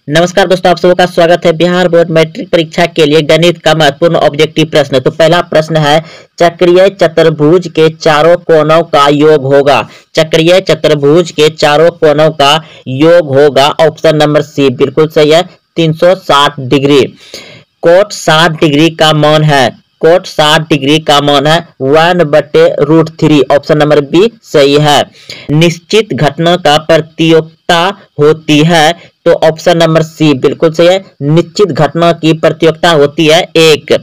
नमस्कार दोस्तों, आप सबका स्वागत है। बिहार बोर्ड मैट्रिक परीक्षा के लिए गणित का महत्वपूर्ण ऑब्जेक्टिव प्रश्न। तो पहला प्रश्न है, चक्रीय चतुर्भुज के चारों कोनों का योग होगा। चक्रीय चतुर्भुज के चारों कोनों का योग होगा। ऑप्शन नंबर सी बिल्कुल सही है, 360 डिग्री। कोट 60 डिग्री का मान है, कोट 60 डिग्री का मान है 1/√3। ऑप्शन नंबर बी सही है। निश्चित घटना का प्रतियोगिता होती है, तो ऑप्शन नंबर सी बिल्कुल सही है। निश्चित घटना की प्रतियोगिता होती है 1।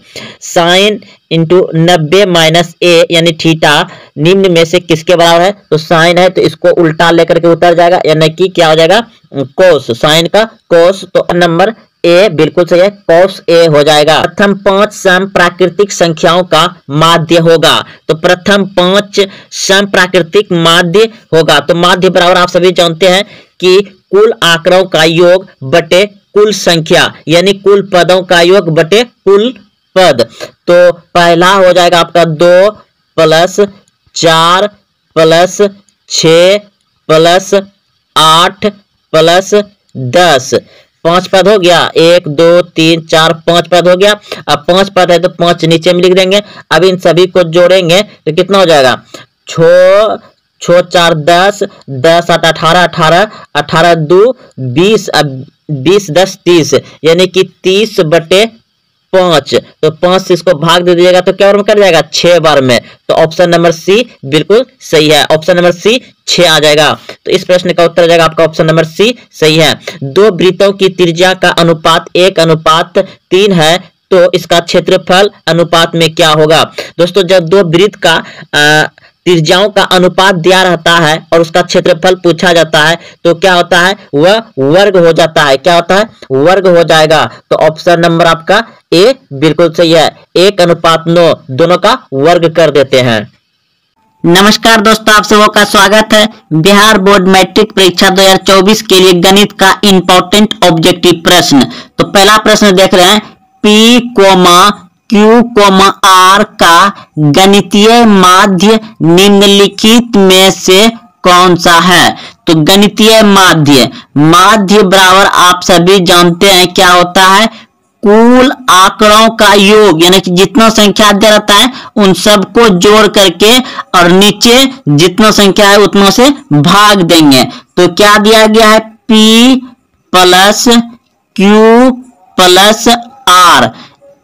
साइन इंटू 90 - a यानी थीटा निम्न में से किसके बराबर है? तो साइन है तो इसको उल्टा लेकर के उतर जाएगा, यानी कि क्या हो जाएगा? कोस, साइन का कोस। तो नंबर ए बिल्कुल सही है, cos A हो जाएगा। प्रथम 5 सम प्राकृतिक संख्याओं का माध्य होगा। तो प्रथम 5 सम प्राकृतिक माध्य होगा। तो माध्य बराबर आप सभी जानते हैं कि कुल आंकड़ों का योग बटे कुल संख्या, यानी कुल पदों का योग बटे कुल पद। तो पहला हो जाएगा आपका 2 + 4 + 6 + 8 + 10, 5 पद हो गया। 1 2 3 4 5 पद हो गया। अब 5 पद है तो 5 नीचे में लिख देंगे। अब इन सभी को जोड़ेंगे तो कितना हो जाएगा? 6 4 10, 10 8 18, 18 2 20, अब 20 10 30, यानी कि 30/5। तो 5 से इसको भाग दे दीजिएगा तो क्या बार में कर जाएगा? 6 बार में। तो ऑप्शन नंबर सी बिल्कुल सही है। ऑप्शन नंबर सी 6 आ जाएगा। तो इस प्रश्न का उत्तर आ जाएगा आपका ऑप्शन नंबर सी सही है। दो वृत्तों की त्रिज्या का अनुपात 1:3 है, तो इसका क्षेत्रफल अनुपात में क्या होगा? दोस्तों, जब दो वृत्त का त्रिज्याओं का अनुपात दिया रहता है और उसका क्षेत्रफल पूछा जाता है तो क्या होता है? वह वर्ग हो जाता है। क्या होता है? वर्ग हो जाएगा। तो ऑप्शन नंबर आपका ए बिल्कुल सही है। 1:9 दोनों का वर्ग कर देते हैं। नमस्कार दोस्तों, आप सबों का स्वागत है। बिहार बोर्ड मैट्रिक परीक्षा 2024 के लिए गणित का इंपॉर्टेंट ऑब्जेक्टिव प्रश्न। तो पहला प्रश्न देख रहे हैं, P, Q, R का गणितीय माध्य निम्नलिखित में से कौन सा है? तो गणितीय माध्य बराबर आप सभी जानते हैं क्या होता है? कुल आंकड़ों का योग, यानी कि जितना संख्या दे रहता है उन सबको जोड़ करके और नीचे जितना संख्या है उतना से भाग देंगे। तो क्या दिया गया है? P + Q + R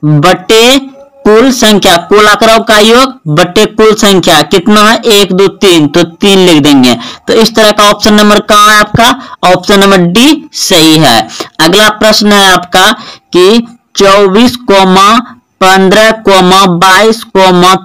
बटे कुल संख्या, कुल आंकड़ों का योग बटे कुल संख्या कितना है? 1 2 3, तो 3 लिख देंगे। तो इस तरह का ऑप्शन नंबर कहाँ है आपका? ऑप्शन नंबर डी सही है। अगला प्रश्न है आपका कि 24, 15, 22,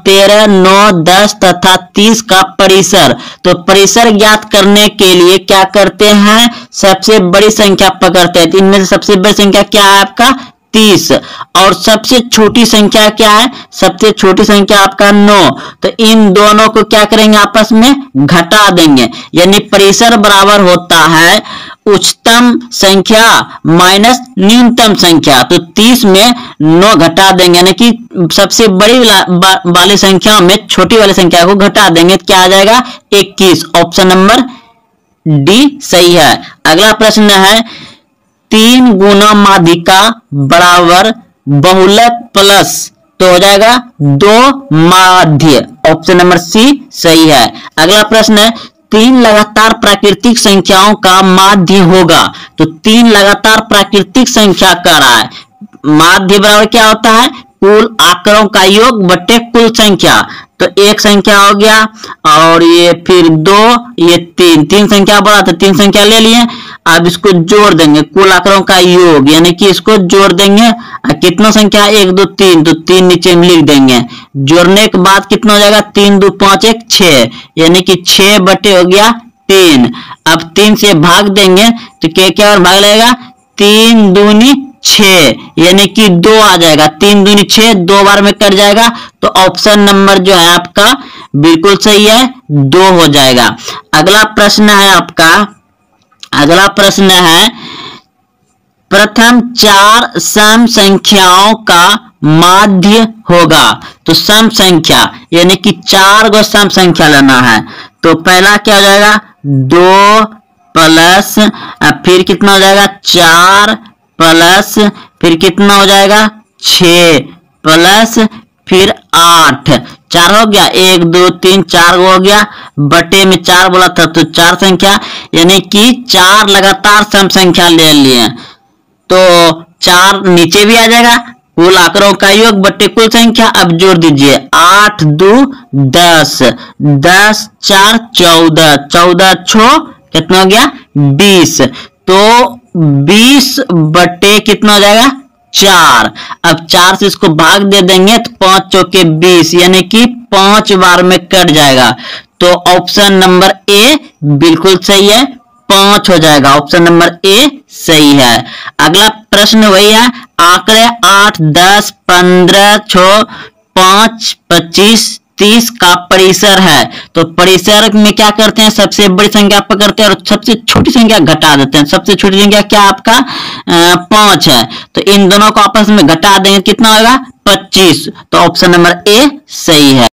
13, 9, 10 तथा 30 का परिसर। तो परिसर ज्ञात करने के लिए क्या करते हैं? सबसे बड़ी संख्या पकड़ते हैं। इनमें से सबसे बड़ी संख्या क्या है आपका? 30। और सबसे छोटी संख्या क्या है? सबसे छोटी संख्या आपका 9। तो इन दोनों को क्या करेंगे? आपस में घटा देंगे, यानी परिसर बराबर होता है उच्चतम संख्या माइनस न्यूनतम संख्या। तो 30 में 9 घटा देंगे, यानी कि सबसे बड़ी वाली संख्या में छोटी वाली संख्या को घटा देंगे। क्या आ जाएगा? 21। ऑप्शन नंबर डी सही है। अगला प्रश्न है, 3 गुना माध्यिका बराबर बहुलक प्लस, तो हो जाएगा 2 माध्य। ऑप्शन नंबर सी सही है। अगला प्रश्न है, 3 लगातार प्राकृतिक संख्याओं का माध्य होगा। तो 3 लगातार प्राकृतिक संख्या कह रहा है। माध्य बराबर क्या होता है? कुल आंकड़ों का योग बटे कुल संख्या। तो एक संख्या हो गया और ये फिर 2, ये 3 संख्या बड़ा, तो 3 संख्या ले लिए। अब इसको जोड़ देंगे, कुल आंकड़ों का योग, यानी कि इसको जोड़ देंगे। कितना संख्या? 1 2 3, तो 3 नीचे में लिख देंगे। जोड़ने के बाद कितना हो जाएगा? 3 2 5 1 6, यानी कि 6 बटे हो गया 3। अब 3 से भाग देंगे तो क्या और भाग लगेगा? 3 दूनी 6, यानी कि 2 आ जाएगा। 3 दूनी 6, 2 बार में कट जाएगा। तो ऑप्शन नंबर जो है आपका बिल्कुल सही है, 2 हो जाएगा। अगला प्रश्न है, प्रथम 4 सम संख्याओं का माध्य होगा। तो सम संख्या यानी कि 4 गो सम संख्या लेना है। तो पहला क्या हो जाएगा? 2 प्लस फिर कितना हो जाएगा 4 प्लस फिर कितना हो जाएगा 6 प्लस फिर 8, 4 हो गया, 1 2 3 4 हो गया, बटे में 4 बोला था तो 4 संख्या, यानी कि 4 लगातार सम संख्या ले लिए तो 4 नीचे भी आ जाएगा। कुल आंकड़ों का योग बटे कुल संख्या। अब जोड़ दीजिए 8 2 10, 10 4 14, 14 6 कितना हो गया 20, तो 20 बटे कितना हो जाएगा 4। अब 4 से इसको भाग दे देंगे तो 5 चौके 20, यानी कि 5 बार में कट जाएगा। तो ऑप्शन नंबर ए बिल्कुल सही है, 5 हो जाएगा। ऑप्शन नंबर ए सही है। अगला प्रश्न वही है, आंकड़े 8 10 15 6 5 25 30 का परिसर है। तो परिसर में क्या करते हैं, सबसे बड़ी संख्या पकड़ते हैं और सबसे छोटी संख्या घटा देते हैं। सबसे छोटी संख्या क्या आपका 5 है, तो इन दोनों को आपस में घटा देंगे कितना होगा 25। तो ऑप्शन नंबर ए सही है।